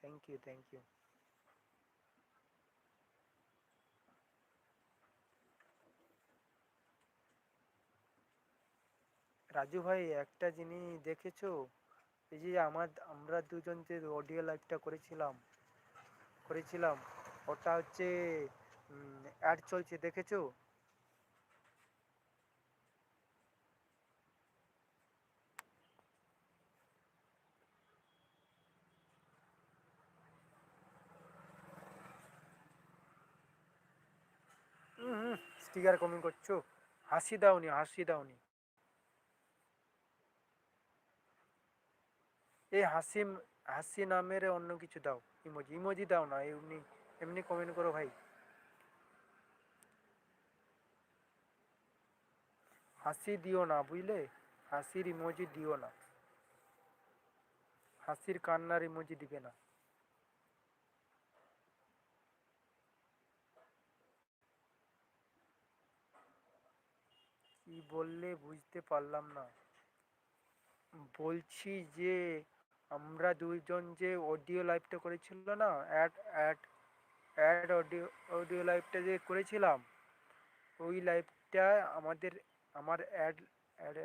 Thank you, thank you. Raju ভাই, একটা জিনিস দেখেছো? এই যে আমরা দুজন যে অডিও লাইভটা করেছিলাম, ওটা হচ্ছে অ্যাড চলছে, দেখেছো? স্টিকার কমেন্ট করছো? হাসি দাওনি, হাসি দাওনি। এই হাসি না মেরে অন্য কিছু দাও। ইমোজি ইমোজি দাও না, এমনি এমনি কমেন্ট করো ভাই। হাসি দিও না, বুঝলে? হাসির ইমোজি দিও না। হাসির কান্নার ইমোজি দিবে না। কি বললে বুঝতে পারলাম না। বলছি যে আমরা দুইজন যে অডিও লাইভটা করেছিল না, add add add audio audio লাইভটা যে করেছিলাম, ওই লাইভটা আমাদের আমার অ্যাড অ্যাড